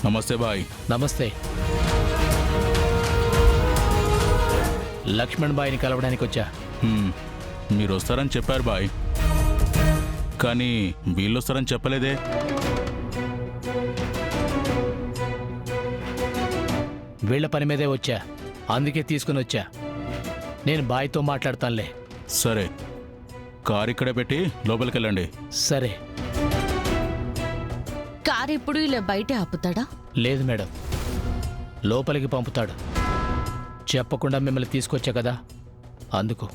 నమస్తే బాయ్. నమస్తే. లక్ష్మణ్ బాయ్ని కలవడానికి వచ్చా. మీరు వస్తారని చెప్పారు బాయ్, కానీ వీళ్ళు వస్తారని చెప్పలేదే. వీళ్ల పని మీదే వచ్చా, అందుకే తీసుకుని వచ్చా. నేను బాయ్తో మాట్లాడతానులే. సరే, కారు ఇక్కడే పెట్టి లోపలికి వెళ్ళండి. సరే. కారు ఇప్పుడు ఇలా బయటే ఆపుతాడా? లేదు మేడం, లోపలికి పంపుతాడు. చెప్పకుండా మిమ్మల్ని తీసుకొచ్చా కదా, అందుకు.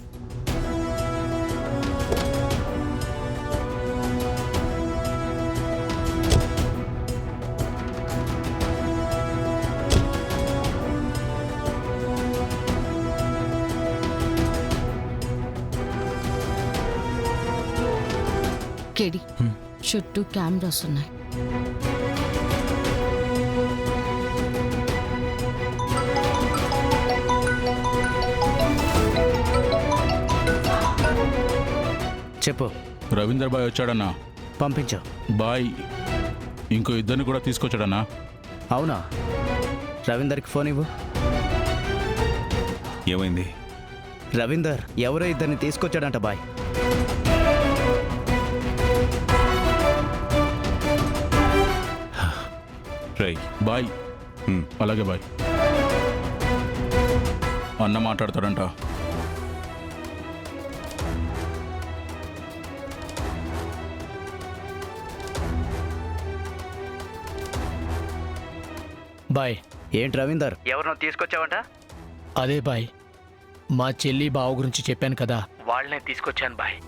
కేడి, చుట్టూ కెమెరాస్ ఉన్నాయి. చెప్పు. రవీందర్ బాయ్ వచ్చాడన్నా. పంపించు. బాయ్ ఇంకో ఇద్దరిని కూడా తీసుకొచ్చాడన్నా. అవునా? రవీందర్కి ఫోన్ ఇవ్వు. ఏమైంది? రవీందర్ ఎవరో ఇద్దరిని తీసుకొచ్చాడంట బాయ్. రై బాయ్. అలాగే బాయ్. అన్న మాట్లాడతాడంట. బాయ్. ఏంటి రవీందర్, ఎవరినో తీసుకొచ్చావంట? అదే బాయ్, మా చెల్లి బావ గురించి చెప్పాను కదా, వాళ్ళనే తీసుకొచ్చాను బాయ్.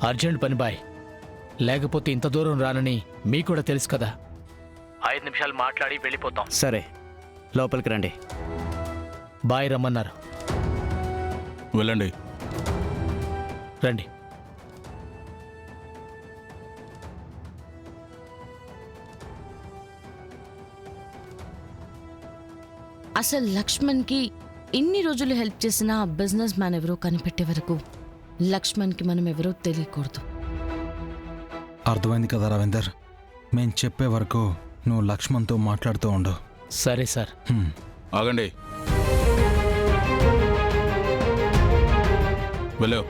అర్జెంట్ పని బాయ్, లేకపోతే ఇంత దూరం రానని మీకు కూడా తెలుసు కదా. 5 నిమిషాలు మాట్లాడి వెళ్ళిపోతాం. సరే, లోపలికి రండి. బాయ్ రమ్మన్నారు. వెళ్ళండి. రండి. అసలు లక్ష్మణ్కి ఇన్ని రోజులు హెల్ప్ చేసిన బిజినెస్ మ్యాన్ ఎవరో కనిపెట్టే వరకు లక్ష్మణ్కి మనం ఎవరో తెలియకూడదు. అర్థమైంది కదా రవీందర్, మేం చెప్పే వరకు నువ్వు లక్ష్మణ్తో మాట్లాడుతూ ఉండు. సరే సార్. ఆగండి. వెళ్ళావు.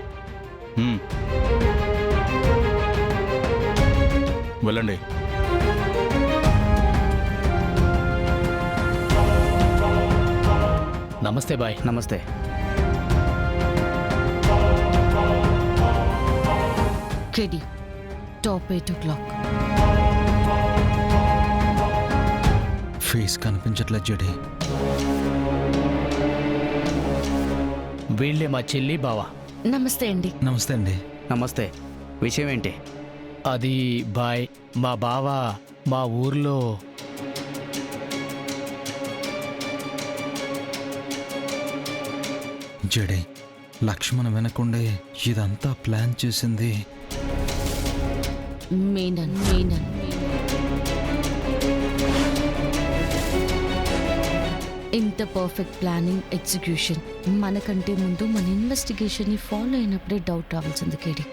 వెళ్ళండి. నమస్తే బాయ్. నమస్తే. కేడి, టాప్ 8 o'clock. ఫేస్ కనిపించట్లేదు జడి. వీళ్ళే మా చెల్లి బావ. నమస్తే అండి. నమస్తే అండి. నమస్తే. విషయం ఏంటి? అది బాయ్, మా బావ మా ఊర్లో జడి, లక్ష్మణ్ వెనకుండే ఇదంతా ప్లాన్ చేసింది మీనన్. ఇంత పర్ఫెక్ట్ ప్లానింగ్, ఎగ్జిక్యూషన్ మనకంటే ముందు మన ఇన్వెస్టిగేషన్ని ఫాలో అయినప్పుడే డౌట్ రావాల్సింది కేడి.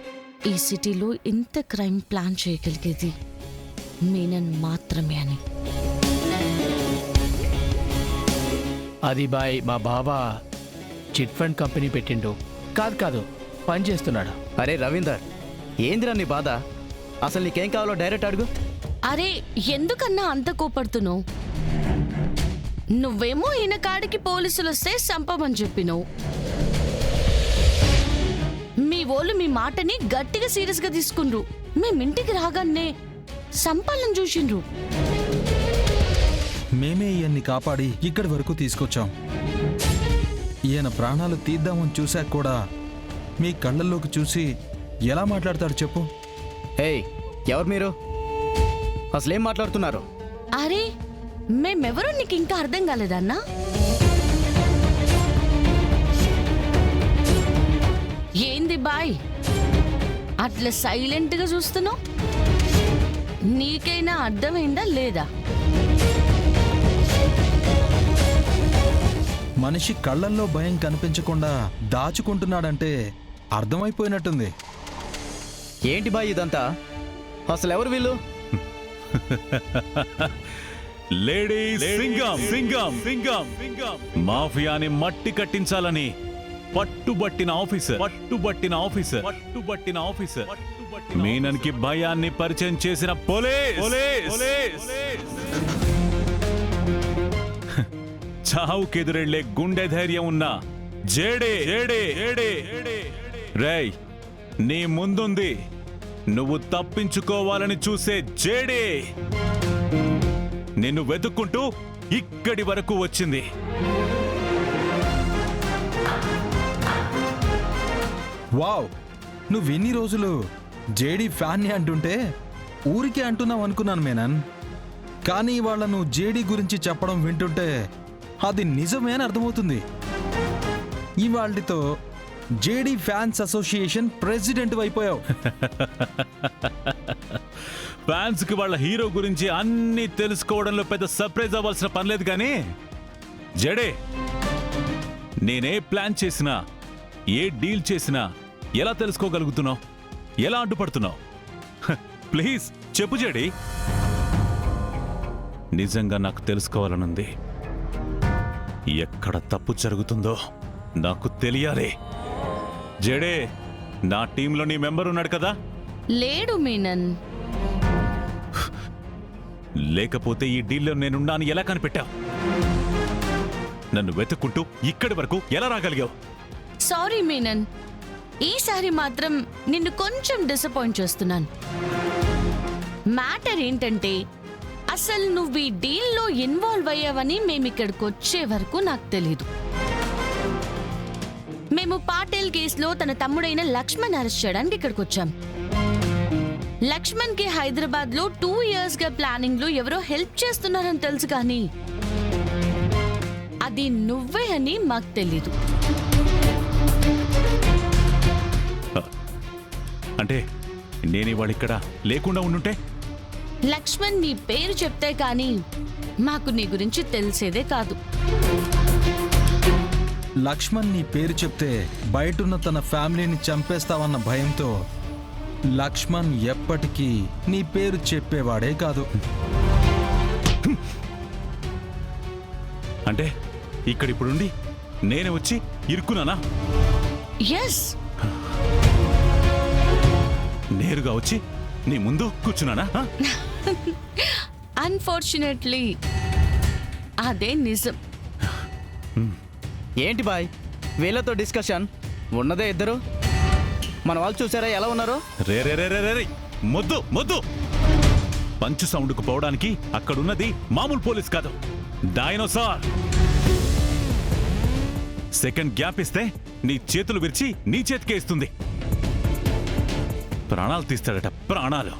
ఈ సిటీలో ఇంత క్రైమ్ ప్లాన్ చేయగలిగేది మీనన్ మాత్రమే అని. అది బాయ్, మా బావ చిట్ ఫండ్ కంపెనీ పెట్టిండు. కాదు పని చేస్తున్నాడు. అరే రవీందర్, ఏందిరా నీ బాధ? అసలు నీకేం కావాలో డైరెక్ట్ అడుగు. అరే ఎందుకన్నా అంత కోపడుతున్నావు? నువ్వేమో ఈయన కాడికి పోలీసులు వస్తే సంపమని చెప్పినావు. మీ వాళ్ళు మీ మాటని గట్టిగా సీరియస్ గా తీసుకుండ్రు. మేమింటికి రాగానే సంపాలను చూసిండ్రు. మేమే ఈయన్ని కాపాడి ఇక్కడి వరకు తీసుకొచ్చాం. ఈయన ప్రాణాలు తీద్దామని చూశాక కూడా మీ కళ్ళల్లోకి చూసి ఎలా మాట్లాడతాడు చెప్పు? ఏయ్, ఎవరు మీరు? అసలేం మాట్లాడుతున్నారు? అరే మేమెవరో నీకు ఇంకా అర్థం కాలేదన్నా? ఏంది బాయ్ అట్లా సైలెంట్ గా చూస్తున్నావు? నీకైనా అర్థమైందా లేదా? మనిషి కళ్ళల్లో భయం కనిపించకుండా దాచుకుంటున్నాడంటే అర్థమైపోయినట్టుంది. ఏంటి బాయ్ ఇదంతా? అసలు ఎవరు వీళ్ళు? లేడీస్ సింగం సింగం సింగం మాఫియాని మట్టి కట్టించాలని పట్టుబట్టిన ఆఫీసర్ మీనన్కి భయాన్ని పరిచయం చేసిన పోలీస్. చావుకెదురెళ్లే గుండె ధైర్యం ఉన్న జేడే. రేయ్, నీ ముందుంది నువ్వు తప్పించుకోవాలని చూసే జేడే. నిన్ను వెతుక్కుంటూ ఇక్కడి వరకు వచ్చింది. వావ్, నువ్వెన్ని రోజులు జేడీ ఫ్యాన్ని అంటుంటే ఊరికే అంటున్నావు అనుకున్నాను మేనన్. కానీ వాళ్ళ నువ్వు జేడీ గురించి చెప్పడం వింటుంటే అది నిజమే అని అర్థమవుతుంది. ఇవాళ్టితో జేడీ ఫ్యాన్స్ అసోసియేషన్ ప్రెసిడెంట్ అయిపోయావు. ఫ్యాన్స్ కి వాళ్ళ హీరో గురించి అన్ని తెలుసుకోవడంలో పెద్ద సర్ప్రైజ్ అవ్వాల్సిన పనిలేదు. కానీ జడే, నేనే ప్లాన్ చేసినా, ఏ డీల్ చేసినా ఎలా తెలుసుకోగలుగుతున్నావు? ఎలా అడ్డుపడుతున్నావు? ప్లీజ్ చెప్పు జడే. నిజంగా నాకు తెలుసుకోవాలనుంది. ఎక్కడ తప్పు జరుగుతుందో నాకు తెలియాలి. జడే, నా టీంలో నీ మెంబర్ ఉన్నాడు కదా? లేడు మీనన్. లేకపోతే ఈ డీల్లో నేనున్నాను ఎలా కనిపెట్టావు? నన్ను వెతుక్కుంటూ ఇక్కడి వరకు ఎలా రాగలిగావు? సారీ మీనన్, ఈసారి మాత్రం నిన్ను కొంచెం డిసప్పాయింట్ చేస్తున్నాను. మ్యాటర్ ఏంటంటే, అసలు నువ్వు ఈ డీల్లో ఇన్వాల్వ్ అయ్యావని మేమిక్కడికి వచ్చే వరకు నాకు తెలీదు. మేము పాటేల్ కేసులో తన తమ్ముడైన లక్ష్మణ్ అరెస్ట్ చేయడానికి ఇక్కడికి వచ్చాం. లక్ష్మణ్ కి హైదరాబాద్ లో 2 years గా ప్లానింగ్ లో ఎవరో హెల్ప్ చేస్తున్నారని తెలుసు, కానీ అది నువ్వే అని మాకు తెలీదు. అంటే నేను ఇవాళ ఇక్కడ లేకుండా ఉండుంటే? లక్ష్మణ్ నీ పేరు చెప్తే కానీ మాకు నీ గురించి తెలిసేదే కాదు. లక్ష్మణ్ నీ పేరు చెప్తే బయటున్న తన ఫ్యామిలీని చంపేస్తావన్న భయంతో లక్ష్మణ్ ఎప్పటికీ నీ పేరు చెప్పేవాడే కాదు. అంటే ఇక్కడిప్పుడుండి నేనే వచ్చి ఇరుక్కున్నానా? ఎస్, నేరుగా వచ్చి నీ ముందు కూర్చున్నానా? అన్ఫార్చునేట్లీ అదే నిజం. ఏంటి బాయ్ వీళ్ళతో డిస్కషన్? ఉన్నదే ఇద్దరు. మన వాళ్ళు చూసారా ఎలా ఉన్నారో? రే రే రే రే రే మొద్దు పంచు సౌండ్కు పోవడానికి అక్కడున్నది మామూలు పోలీస్ కాదు, డైనోసార్. సెకండ్ గ్యాప్ ఇస్తే నీ చేతులు విరిచి నీ చేతికే ఇస్తుంది. ప్రాణాలు తీస్తాడట, ప్రాణాలు.